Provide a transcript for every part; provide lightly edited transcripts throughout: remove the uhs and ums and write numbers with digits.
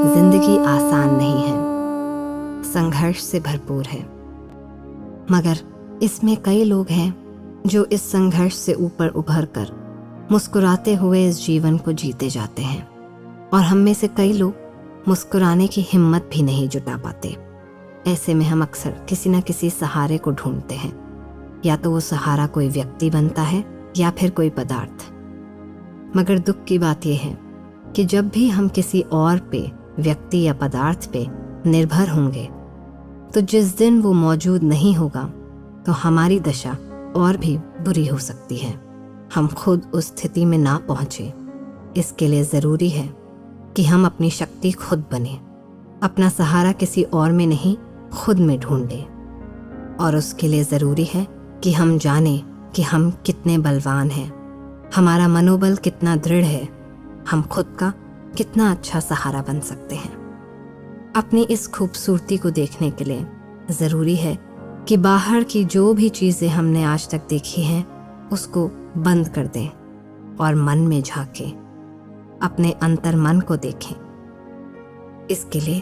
जिंदगी आसान नहीं है, संघर्ष से भरपूर है, मगर इसमें कई लोग हैं जो इस संघर्ष से ऊपर उभर कर मुस्कुराते हुए इस जीवन को जीते जाते हैं। और हम में से कई लोग मुस्कुराने की हिम्मत भी नहीं जुटा पाते। ऐसे में हम अक्सर किसी न किसी सहारे को ढूंढते हैं, या तो वो सहारा कोई व्यक्ति बनता है या फिर कोई पदार्थ। मगर दुख की बात यह है कि जब भी हम किसी और पे, व्यक्ति या पदार्थ पे निर्भर होंगे, तो जिस दिन वो मौजूद नहीं होगा तो हमारी दशा और भी बुरी हो सकती है। हम खुद उस स्थिति में ना पहुंचे, इसके लिए ज़रूरी है कि हम अपनी शक्ति खुद बने, अपना सहारा किसी और में नहीं खुद में ढूंढें। और उसके लिए ज़रूरी है कि हम जानें कि हम कितने बलवान हैं, हमारा मनोबल कितना दृढ़ है, हम खुद का कितना अच्छा सहारा बन सकते हैं। अपनी इस खूबसूरती को देखने के लिए ज़रूरी है कि बाहर की जो भी चीज़ें हमने आज तक देखी हैं उसको बंद कर दें और मन में झांकें, अपने अंतर मन को देखें। इसके लिए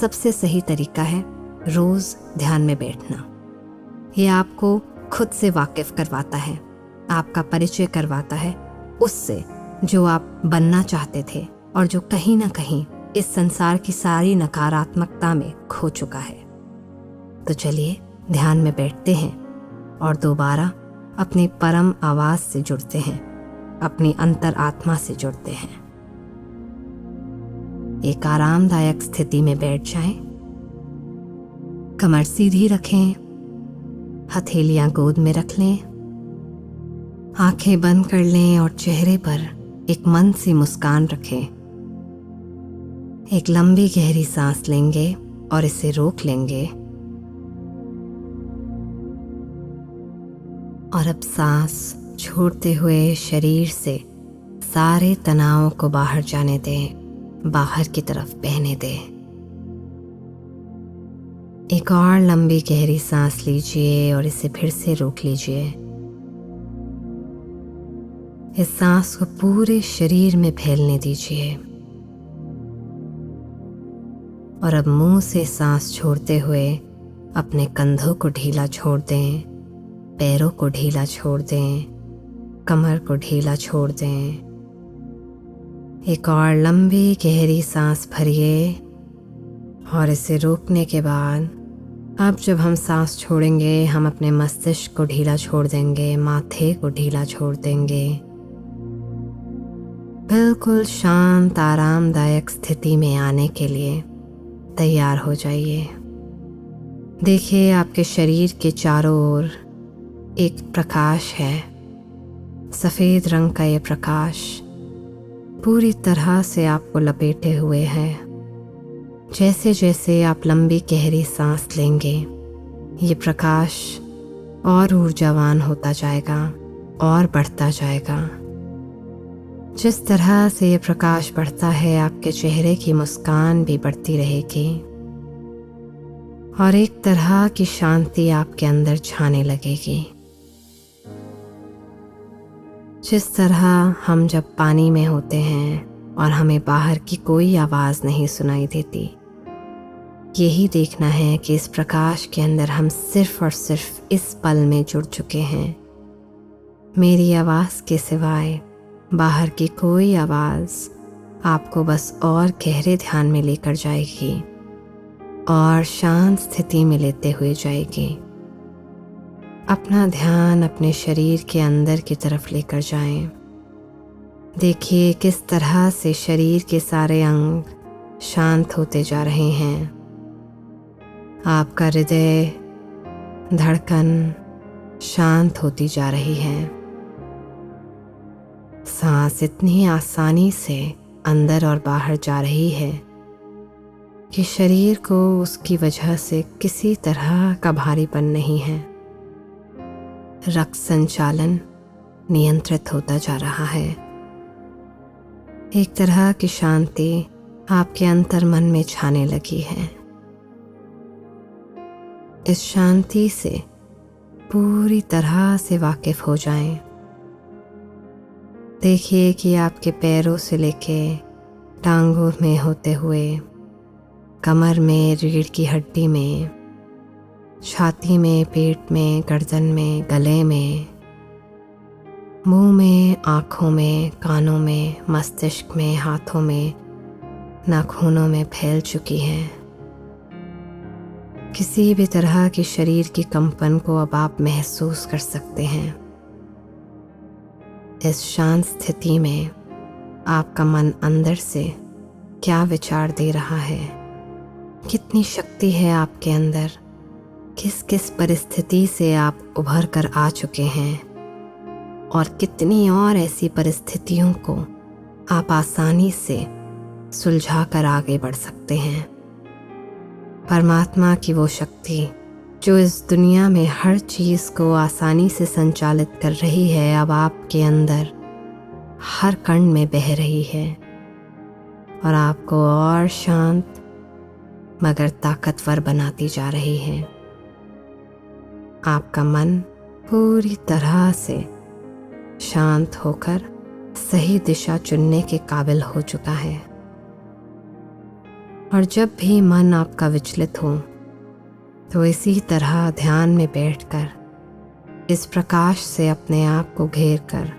सबसे सही तरीका है रोज़ ध्यान में बैठना। यह आपको खुद से वाकिफ़ करवाता है, आपका परिचय करवाता है उससे जो आप बनना चाहते थे और जो कहीं ना कहीं इस संसार की सारी नकारात्मकता में खो चुका है। तो चलिए ध्यान में बैठते हैं और दोबारा अपनी परम आवाज़ से जुड़ते हैं, अपनी अंतर आत्मा से जुड़ते हैं। एक आरामदायक स्थिति में बैठ जाएं, कमर सीधी रखें, हथेलियां गोद में रख लें, आंखें बंद कर लें और चेहरे पर एक मंद सी मुस्कान रखें। एक लंबी गहरी सांस लेंगे और इसे रोक लेंगे और अब सांस छोड़ते हुए शरीर से सारे तनाव को बाहर जाने दें, बाहर की तरफ बहने दें। एक और लंबी गहरी सांस लीजिए और इसे फिर से रोक लीजिए। इस सांस को पूरे शरीर में फैलने दीजिए और अब मुंह से सांस छोड़ते हुए अपने कंधों को ढीला छोड़ दें, पैरों को ढीला छोड़ दें, कमर को ढीला छोड़ दें। एक और लंबी गहरी सांस भरिए और इसे रोकने के बाद अब जब हम सांस छोड़ेंगे, हम अपने मस्तिष्क को ढीला छोड़ देंगे, माथे को ढीला छोड़ देंगे। बिल्कुल शांत आरामदायक स्थिति में आने के लिए तैयार हो जाइए। देखिए आपके शरीर के चारों ओर एक प्रकाश है, सफ़ेद रंग का ये प्रकाश पूरी तरह से आपको लपेटे हुए है। जैसे जैसे आप लंबी गहरी सांस लेंगे, ये प्रकाश और ऊर्जावान होता जाएगा और बढ़ता जाएगा। जिस तरह से ये प्रकाश बढ़ता है, आपके चेहरे की मुस्कान भी बढ़ती रहेगी और एक तरह की शांति आपके अंदर छाने लगेगी। जिस तरह हम जब पानी में होते हैं और हमें बाहर की कोई आवाज़ नहीं सुनाई देती, यही देखना है कि इस प्रकाश के अंदर हम सिर्फ और सिर्फ इस पल में जुड़ चुके हैं। मेरी आवाज़ के सिवाय बाहर की कोई आवाज़ आपको बस और गहरे ध्यान में लेकर जाएगी और शांत स्थिति में लेते हुए जाएगी। अपना ध्यान अपने शरीर के अंदर की तरफ लेकर जाएं। देखिए किस तरह से शरीर के सारे अंग शांत होते जा रहे हैं। आपका हृदय, धड़कन शांत होती जा रही है। सांस इतनी आसानी से अंदर और बाहर जा रही है कि शरीर को उसकी वजह से किसी तरह का भारीपन नहीं है। रक्त संचालन नियंत्रित होता जा रहा है। एक तरह की शांति आपके अंतर मन में छाने लगी है। इस शांति से पूरी तरह से वाकिफ हो जाएं। देखिए कि आपके पैरों से लेके टांगों में होते हुए, कमर में, रीढ़ की हड्डी में, छाती में, पेट में, गर्दन में, गले में, मुंह में, आँखों में, कानों में, मस्तिष्क में, हाथों में, नाखूनों में फैल चुकी हैं। किसी भी तरह की शरीर की कंपन को अब आप महसूस कर सकते हैं। इस शांत स्थिति में आपका मन अंदर से क्या विचार दे रहा है, कितनी शक्ति है आपके अंदर, किस किस परिस्थिति से आप उभर कर आ चुके हैं और कितनी और ऐसी परिस्थितियों को आप आसानी से सुलझा कर आगे बढ़ सकते हैं। परमात्मा की वो शक्ति जो इस दुनिया में हर चीज़ को आसानी से संचालित कर रही है, अब आपके अंदर हर कण में बह रही है और आपको और शांत मगर ताकतवर बनाती जा रही है। आपका मन पूरी तरह से शांत होकर सही दिशा चुनने के काबिल हो चुका है। और जब भी मन आपका विचलित हो तो इसी तरह ध्यान में बैठकर इस प्रकाश से अपने आप को घेर कर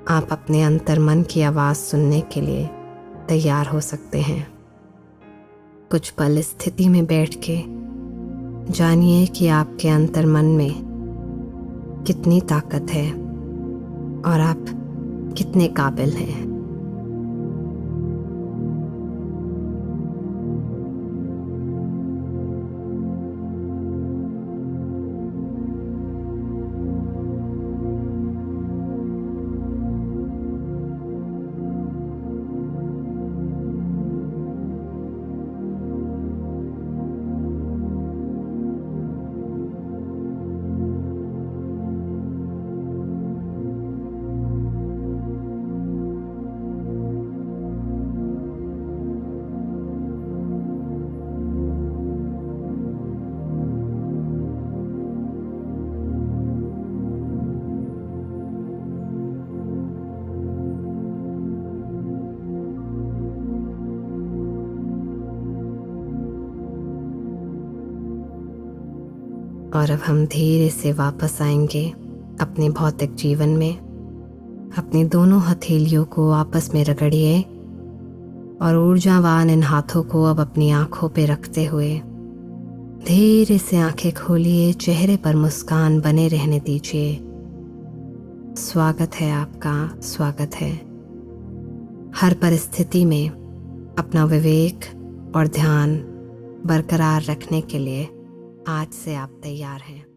आप अपने अंतर मन की आवाज़ सुनने के लिए तैयार हो सकते हैं। कुछ पल स्थिति में बैठ के जानिए कि आपके अंतर मन में कितनी ताकत है और आप कितने काबिल हैं। और अब हम धीरे से वापस आएंगे अपने भौतिक जीवन में। अपनी दोनों हथेलियों को आपस में रगड़िए और ऊर्जावान इन हाथों को अब अपनी आंखों पे रखते हुए धीरे से आंखें खोलिए। चेहरे पर मुस्कान बने रहने दीजिए। स्वागत है आपका, स्वागत है। हर परिस्थिति में अपना विवेक और ध्यान बरकरार रखने के लिए आज से आप तैयार हैं।